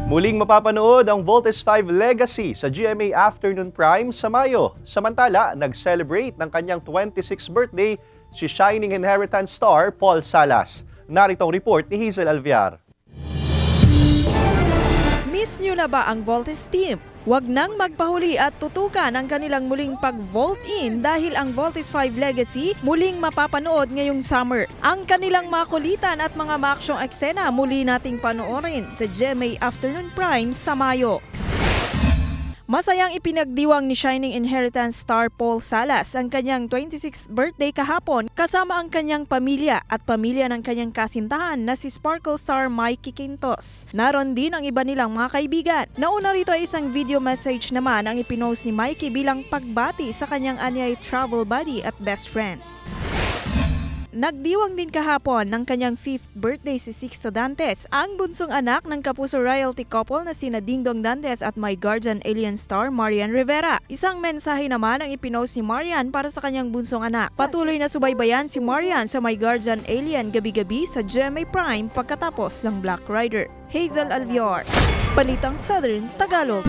Muling mapapanood ang Voltes 5 Legacy sa GMA Afternoon Prime sa Mayo. Samantala, nag-celebrate ng kanyang 26th birthday si Shining Inheritance star Paul Salas. Narito ang report ni Hazel Alviar. Miss nyo na ba ang Voltes team? Huwag nang magpahuli at tutukan ang kanilang muling pag-vault-in dahil ang Voltes 5 Legacy muling mapapanood ngayong summer. Ang kanilang makulitan at mga maaksyong eksena muli nating panoorin sa GMA Afternoon Prime sa Mayo. Masayang ipinagdiwang ni Shining Inheritance star Paul Salas ang kanyang 26th birthday kahapon kasama ang kanyang pamilya at pamilya ng kanyang kasintahan na si Sparkle star Mikey Quintos. Naroon din ang iba nilang mga kaibigan. Nauna rito ay isang video message naman ang ipinost ni Mikey bilang pagbati sa kanyang anyay travel buddy at best friend. Nagdiwang din kahapon ng kanyang 5th birthday si Sixto Dantes, ang bunsong anak ng kapuso royalty couple na sina Dingdong Dantes at My Guardian Alien star Marian Rivera. Isang mensahe naman ang ipinost ni Marian para sa kanyang bunsong anak. Patuloy na subaybayan si Marian sa My Guardian Alien gabi-gabi sa GMA Prime pagkatapos ng Black Rider. Hazel Alviar, Balitang Southern Tagalog.